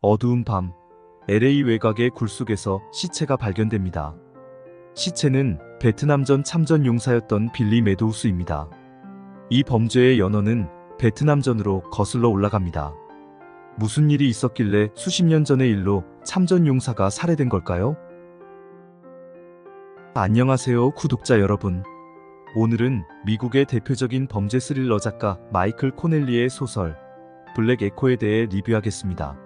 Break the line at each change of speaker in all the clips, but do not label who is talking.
어두운 밤, LA 외곽의 굴속에서 시체가 발견됩니다. 시체는 베트남전 참전 용사였던 빌리 메도우스입니다. 이 범죄의 연원은 베트남전으로 거슬러 올라갑니다. 무슨 일이 있었길래 수십 년 전의 일로 참전 용사가 살해된 걸까요? 안녕하세요, 구독자 여러분. 오늘은 미국의 대표적인 범죄 스릴러 작가 마이클 코넬리의 소설 블랙 에코에 대해 리뷰하겠습니다.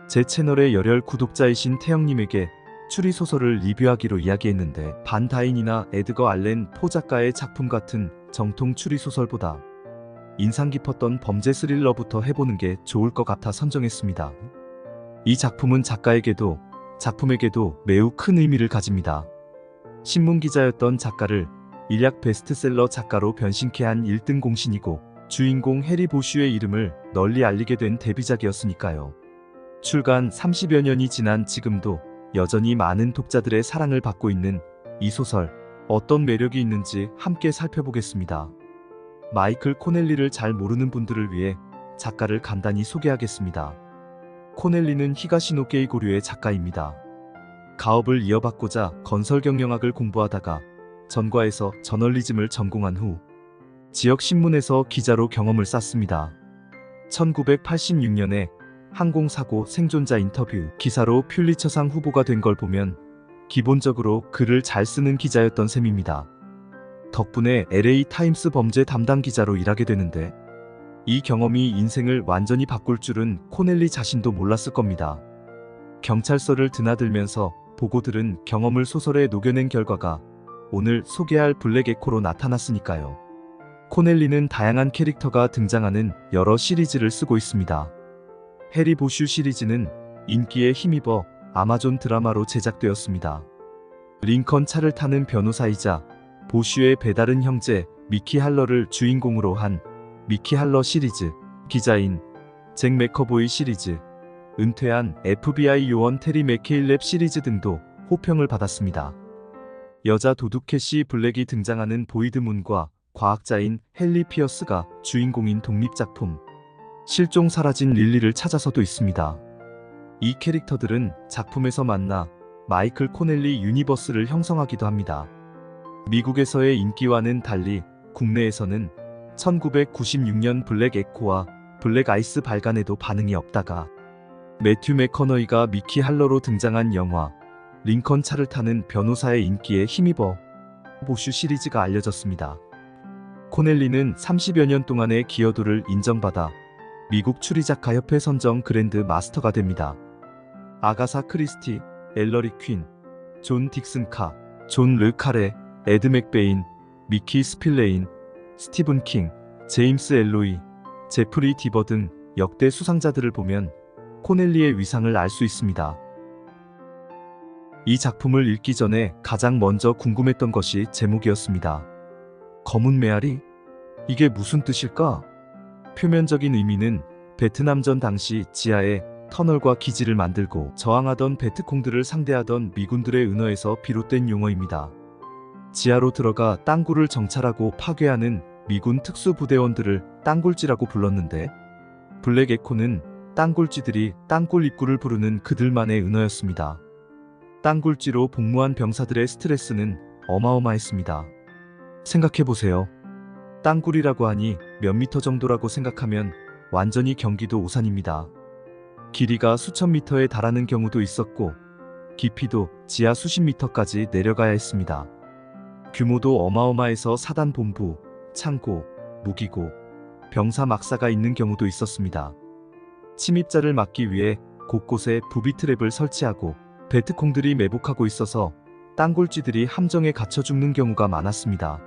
제 채널의 열혈 구독자이신 태영님에게 추리소설을 리뷰하기로 이야기했는데 반 다인이나 에드거 알렌 포 작가의 작품 같은 정통 추리소설보다 인상 깊었던 범죄 스릴러부터 해보는 게 좋을 것 같아 선정했습니다. 이 작품은 작가에게도 작품에게도 매우 큰 의미를 가집니다. 신문기자였던 작가를 일약 베스트셀러 작가로 변신케 한 1등 공신이고 주인공 해리 보슈의 이름을 널리 알리게 된 데뷔작이었으니까요. 출간 30여 년이 지난 지금도 여전히 많은 독자들의 사랑을 받고 있는 이 소설, 어떤 매력이 있는지 함께 살펴보겠습니다. 마이클 코넬리를 잘 모르는 분들을 위해 작가를 간단히 소개하겠습니다. 코넬리는 히가시노 게이고류의 작가입니다. 가업을 이어받고자 건설경영학을 공부하다가 전과에서 저널리즘을 전공한 후 지역 신문에서 기자로 경험을 쌓습니다. 1986년에 항공사고 생존자 인터뷰 기사로 퓰리처상 후보가 된 걸 보면 기본적으로 글을 잘 쓰는 기자였던 셈입니다. 덕분에 LA 타임스 범죄 담당 기자로 일하게 되는데 이 경험이 인생을 완전히 바꿀 줄은 코넬리 자신도 몰랐을 겁니다. 경찰서를 드나들면서 보고 들은 경험을 소설에 녹여낸 결과가 오늘 소개할 블랙 에코로 나타났으니까요. 코넬리는 다양한 캐릭터가 등장하는 여러 시리즈를 쓰고 있습니다. 해리 보슈 시리즈는 인기에 힘입어 아마존 드라마로 제작되었습니다. 링컨 차를 타는 변호사이자 보슈의 배다른 형제 미키 할러를 주인공으로 한 미키 할러 시리즈, 기자인 잭 매커보이 시리즈, 은퇴한 FBI 요원 테리 맥케일랩 시리즈 등도 호평을 받았습니다. 여자 도둑 캐시 블랙이 등장하는 보이드문과 과학자인 헨리 피어스가 주인공인 독립작품 실종 사라진 릴리를 찾아서도 있습니다. 이 캐릭터들은 작품에서 만나 마이클 코넬리 유니버스를 형성하기도 합니다. 미국에서의 인기와는 달리 국내에서는 1996년 블랙 에코와 블랙 아이스 발간에도 반응이 없다가 매튜 맥커너이가 미키 할러로 등장한 영화 링컨 차를 타는 변호사의 인기에 힘입어 보슈 시리즈가 알려졌습니다. 코넬리는 30여 년 동안의 기여도를 인정받아 미국 추리작가협회 선정 그랜드 마스터가 됩니다. 아가사 크리스티, 엘러리 퀸, 존 딕슨 카, 존 르 카레, 에드 맥베인, 미키 스필레인, 스티븐 킹, 제임스 엘로이, 제프리 디버 등 역대 수상자들을 보면 코넬리의 위상을 알 수 있습니다. 이 작품을 읽기 전에 가장 먼저 궁금했던 것이 제목이었습니다. 검은 메아리? 이게 무슨 뜻일까? 표면적인 의미는 베트남전 당시 지하에 터널과 기지를 만들고 저항하던 베트콩들을 상대하던 미군들의 은어에서 비롯된 용어입니다. 지하로 들어가 땅굴을 정찰하고 파괴하는 미군 특수부대원들을 땅굴지라고 불렀는데 블랙 에코는 땅굴지들이 땅굴 입구를 부르는 그들만의 은어였습니다. 땅굴지로 복무한 병사들의 스트레스는 어마어마했습니다. 생각해보세요. 땅굴이라고 하니 몇 미터 정도라고 생각하면 완전히 경기도 오산입니다. 길이가 수천 미터에 달하는 경우도 있었고 깊이도 지하 수십 미터까지 내려가야 했습니다. 규모도 어마어마해서 사단본부, 창고, 무기고, 병사 막사가 있는 경우도 있었습니다. 침입자를 막기 위해 곳곳에 부비 트랩을 설치하고 베트콩들이 매복하고 있어서 땅굴쥐들이 함정에 갇혀 죽는 경우가 많았습니다.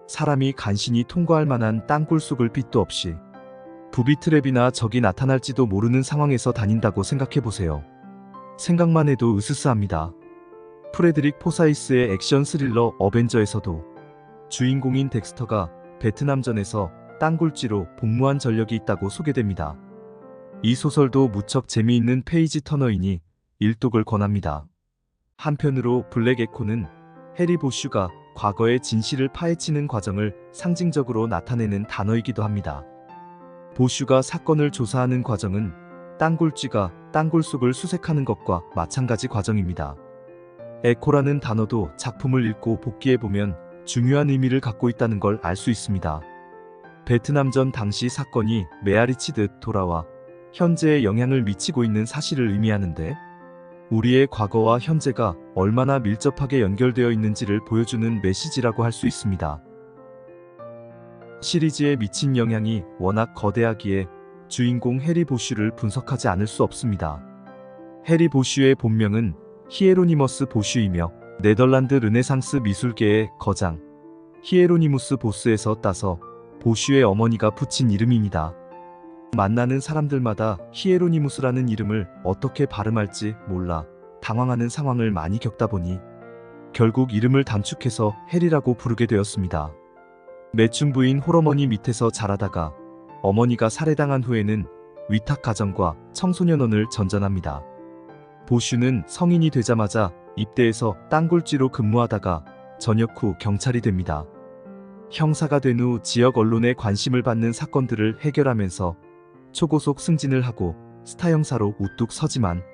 사람이 간신히 통과할 만한 땅굴 속을 빛도 없이 부비 트랩이나 적이 나타날지도 모르는 상황에서 다닌다고 생각해보세요. 생각만 해도 으스스합니다. 프레드릭 포사이스의 액션 스릴러 어벤져에서도 주인공인 덱스터가 베트남전에서 땅굴지로 복무한 전력이 있다고 소개됩니다. 이 소설도 무척 재미있는 페이지 터너이니 일독을 권합니다. 한편으로 블랙 에코는 해리 보슈가 과거의 진실을 파헤치는 과정을 상징적으로 나타내는 단어이기도 합니다. 보슈가 사건을 조사하는 과정은 땅굴쥐가 땅굴 속을 수색하는 것과 마찬가지 과정입니다. 에코라는 단어도 작품을 읽고 복기해보면 중요한 의미를 갖고 있다는 걸 알 수 있습니다. 베트남전 당시 사건이 메아리치듯 돌아와 현재에 영향을 미치고 있는 사실을 의미하는데, 우리의 과거와 현재가 얼마나 밀접하게 연결되어 있는지를 보여주는 메시지라고 할 수 있습니다. 시리즈에 미친 영향이 워낙 거대하기에 주인공 해리 보슈를 분석하지 않을 수 없습니다. 해리 보슈의 본명은 히에로니머스 보슈이며 네덜란드 르네상스 미술계의 거장 히에로니무스 보스에서 따서 보슈의 어머니가 붙인 이름입니다. 만나는 사람들마다 히에로니무스라는 이름을 어떻게 발음할지 몰라 당황하는 상황을 많이 겪다 보니 결국 이름을 단축해서 해리라고 부르게 되었습니다. 매춘부인 홀어머니 밑에서 자라다가 어머니가 살해당한 후에는 위탁가정과 청소년원을 전전합니다. 보슈는 성인이 되자마자 입대해서 땅굴쥐로 근무하다가 전역 후 경찰이 됩니다. 형사가 된 후 지역 언론의 관심을 받는 사건들을 해결하면서 초고속 승진을 하고 스타 형사로 우뚝 서지만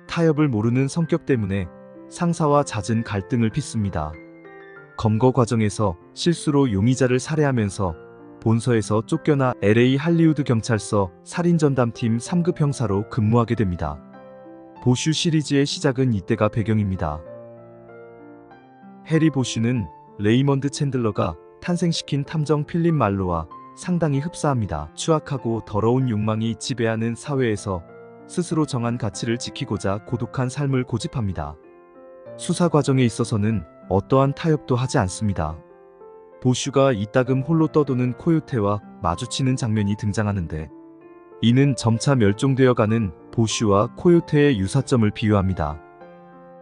타협을 모르는 성격 때문에 상사와 잦은 갈등을 빚습니다. 검거 과정에서 실수로 용의자를 살해하면서 본서에서 쫓겨나 LA 할리우드 경찰서 살인전담팀 3급 형사로 근무하게 됩니다. 보슈 시리즈의 시작은 이때가 배경입니다. 해리 보슈는 레이먼드 챈들러가 탄생시킨 탐정 필립 말로와 상당히 흡사합니다. 추악하고 더러운 욕망이 지배하는 사회에서 스스로 정한 가치를 지키고자 고독한 삶을 고집합니다. 수사 과정에 있어서는 어떠한 타협도 하지 않습니다. 보슈가 이따금 홀로 떠도는 코요테와 마주치는 장면이 등장하는데, 이는 점차 멸종되어가는 보슈와 코요테의 유사점을 비유합니다.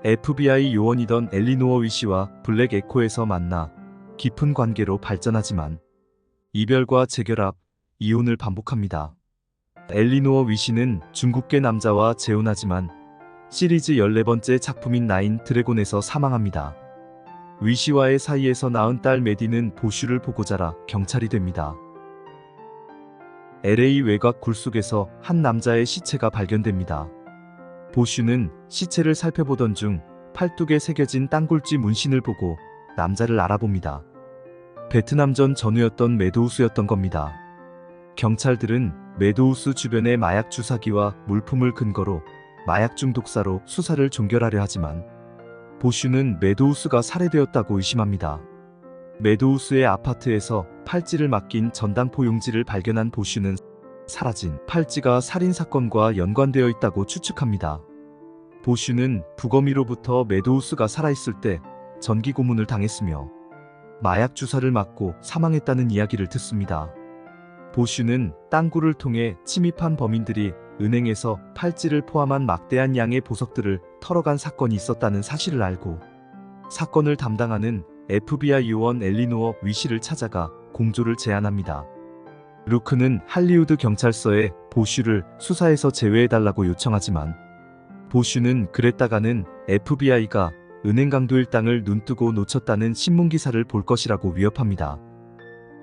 FBI 요원이던 엘리노어 위시와 블랙 에코에서 만나 깊은 관계로 발전하지만 이별과 재결합, 이혼을 반복합니다. 엘리노어 위시는 중국계 남자와 재혼하지만 시리즈 14번째 작품인 나인 드래곤에서 사망합니다. 위시와의 사이에서 낳은 딸 메디는 보슈를 보고 자라 경찰이 됩니다. LA 외곽 굴속에서 한 남자의 시체가 발견됩니다. 보슈는 시체를 살펴보던 중 팔뚝에 새겨진 땅굴쥐 문신을 보고 남자를 알아봅니다. 베트남전 전우였던 메도우스였던 겁니다. 경찰들은 메도우스 주변의 마약 주사기와 물품을 근거로 마약 중독사로 수사를 종결하려 하지만 보슈는 메도우스가 살해되었다고 의심합니다. 메도우스의 아파트에서 팔찌를 맡긴 전당포 용지를 발견한 보슈는 사라진 팔찌가 살인사건과 연관되어 있다고 추측합니다. 보슈는 부검이로부터 메도우스가 살아있을 때 전기 고문을 당했으며 마약 주사를 맞고 사망했다는 이야기를 듣습니다. 보슈는 땅굴을 통해 침입한 범인들이 은행에서 팔찌를 포함한 막대한 양의 보석들을 털어간 사건이 있었다는 사실을 알고 사건을 담당하는 FBI 요원 엘리노어 위시를 찾아가 공조를 제안합니다. 루크는 할리우드 경찰서에 보슈를 수사에서 제외해달라고 요청하지만 보슈는 그랬다가는 FBI가 은행 강도 일당을 눈뜨고 놓쳤다는 신문기사를 볼 것이라고 위협합니다.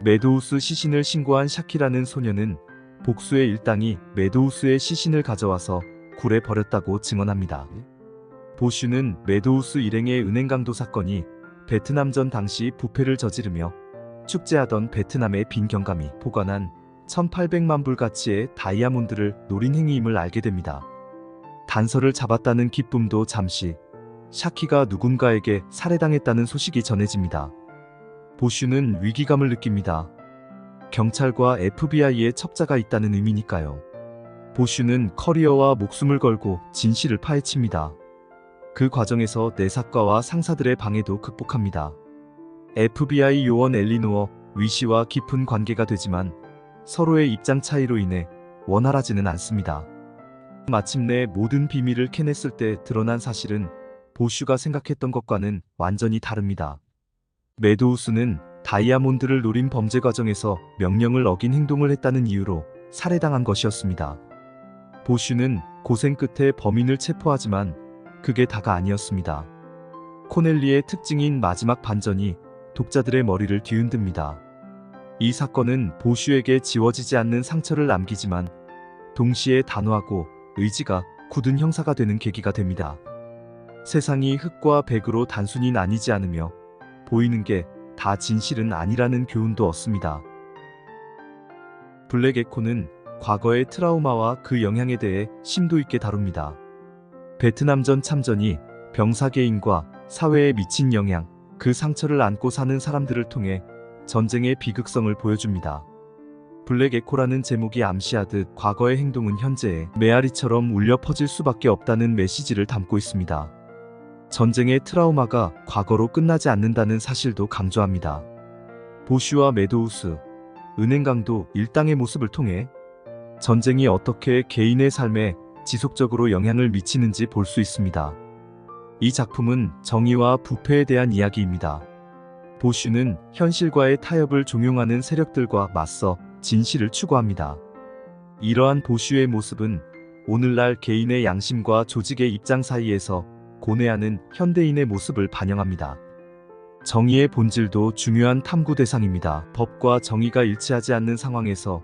메도우스 시신을 신고한 샤키라는 소녀는 복수의 일당이 메도우스의 시신을 가져와서 굴에 버렸다고 증언합니다. 보슈는 메도우스 일행의 은행 강도 사건이 베트남전 당시 부패를 저지르며 축제하던 베트남의 빈 경감이 보관한 1800만 불 가치의 다이아몬드를 노린 행위임을 알게 됩니다. 단서를 잡았다는 기쁨도 잠시, 샤키가 누군가에게 살해당했다는 소식이 전해집니다. 보슈는 위기감을 느낍니다. 경찰과 FBI의 첩자가 있다는 의미니까요. 보슈는 커리어와 목숨을 걸고 진실을 파헤칩니다. 그 과정에서 내사과와 상사들의 방해도 극복합니다. FBI 요원 엘리노어 위시와 깊은 관계가 되지만 서로의 입장 차이로 인해 원활하지는 않습니다. 마침내 모든 비밀을 캐냈을 때 드러난 사실은 보슈가 생각했던 것과는 완전히 다릅니다. 메도우스는 다이아몬드를 노린 범죄 과정에서 명령을 어긴 행동을 했다는 이유로 살해당한 것이었습니다. 보슈는 고생 끝에 범인을 체포하지만 그게 다가 아니었습니다. 코넬리의 특징인 마지막 반전이 독자들의 머리를 뒤흔듭니다. 이 사건은 보슈에게 지워지지 않는 상처를 남기지만 동시에 단호하고 의지가 굳은 형사가 되는 계기가 됩니다. 세상이 흑과 백으로 단순히 나뉘지 않으며 보이는 게 다 진실은 아니라는 교훈도 얻습니다. 블랙 에코는 과거의 트라우마와 그 영향에 대해 심도 있게 다룹니다. 베트남전 참전이 병사개인과 사회에 미친 영향, 그 상처를 안고 사는 사람들을 통해 전쟁의 비극성을 보여줍니다. 블랙 에코라는 제목이 암시하듯 과거의 행동은 현재의 메아리처럼 울려 퍼질 수밖에 없다는 메시지를 담고 있습니다. 전쟁의 트라우마가 과거로 끝나지 않는다는 사실도 강조합니다. 보슈와 메도우스, 은행강도 일당의 모습을 통해 전쟁이 어떻게 개인의 삶에 지속적으로 영향을 미치는지 볼 수 있습니다. 이 작품은 정의와 부패에 대한 이야기입니다. 보슈는 현실과의 타협을 종용하는 세력들과 맞서 진실을 추구합니다. 이러한 보슈의 모습은 오늘날 개인의 양심과 조직의 입장 사이에서 고뇌하는 현대인의 모습을 반영합니다. 정의의 본질도 중요한 탐구 대상입니다. 법과 정의가 일치하지 않는 상황에서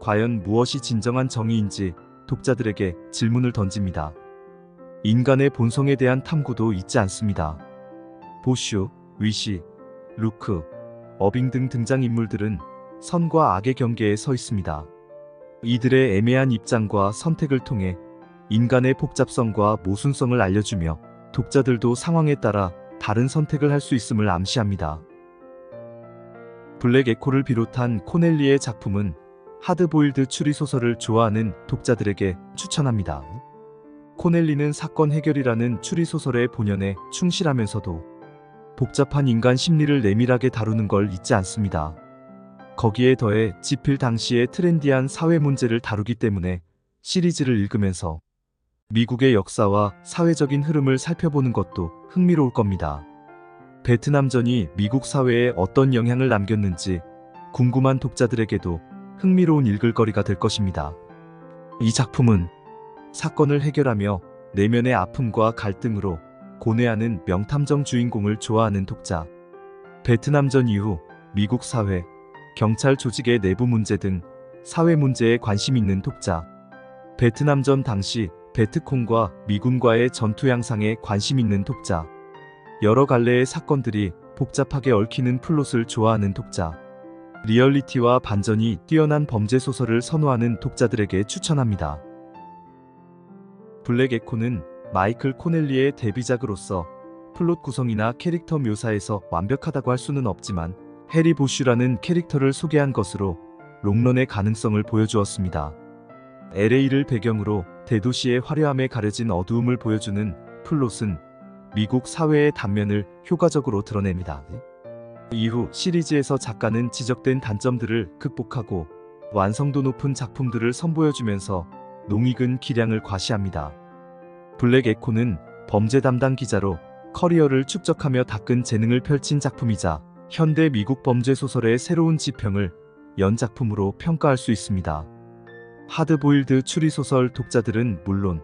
과연 무엇이 진정한 정의인지 독자들에게 질문을 던집니다. 인간의 본성에 대한 탐구도 잊지 않습니다. 보슈, 위시, 루크, 어빙 등 등장인물들은 선과 악의 경계에 서 있습니다. 이들의 애매한 입장과 선택을 통해 인간의 복잡성과 모순성을 알려주며 독자들도 상황에 따라 다른 선택을 할 수 있음을 암시합니다. 블랙 에코를 비롯한 코넬리의 작품은 하드보일드 추리소설을 좋아하는 독자들에게 추천합니다. 코넬리는 사건 해결이라는 추리소설의 본연에 충실하면서도 복잡한 인간 심리를 내밀하게 다루는 걸 잊지 않습니다. 거기에 더해 지필 당시의 트렌디한 사회 문제를 다루기 때문에 시리즈를 읽으면서 미국의 역사와 사회적인 흐름을 살펴보는 것도 흥미로울 겁니다. 베트남전이 미국 사회에 어떤 영향을 남겼는지 궁금한 독자들에게도 흥미로운 읽을거리가 될 것입니다. 이 작품은 사건을 해결하며 내면의 아픔과 갈등으로 고뇌하는 명탐정 주인공을 좋아하는 독자, 베트남전 이후 미국 사회, 경찰 조직의 내부 문제 등 사회 문제에 관심 있는 독자, 베트남전 당시 베트콩과 미군과의 전투 양상에 관심 있는 독자, 여러 갈래의 사건들이 복잡하게 얽히는 플롯을 좋아하는 독자, 리얼리티와 반전이 뛰어난 범죄 소설을 선호하는 독자들에게 추천합니다. 블랙 에코는 마이클 코넬리의 데뷔작으로서 플롯 구성이나 캐릭터 묘사에서 완벽하다고 할 수는 없지만 해리 보슈라는 캐릭터를 소개한 것으로 롱런의 가능성을 보여주었습니다. LA를 배경으로 대도시의 화려함에 가려진 어두움을 보여주는 플롯은 미국 사회의 단면을 효과적으로 드러냅니다. 이후 시리즈에서 작가는 지적된 단점들을 극복하고 완성도 높은 작품들을 선보여주면서 농익은 기량을 과시합니다. 블랙 에코는 범죄 담당 기자로 커리어를 축적하며 닦은 재능을 펼친 작품이자 현대 미국 범죄 소설의 새로운 지평을 연 작품으로 평가할 수 있습니다. 하드보일드 추리소설 독자들은 물론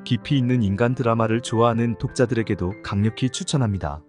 깊이 있는 인간 드라마를 좋아하는 독자들에게도 강력히 추천합니다.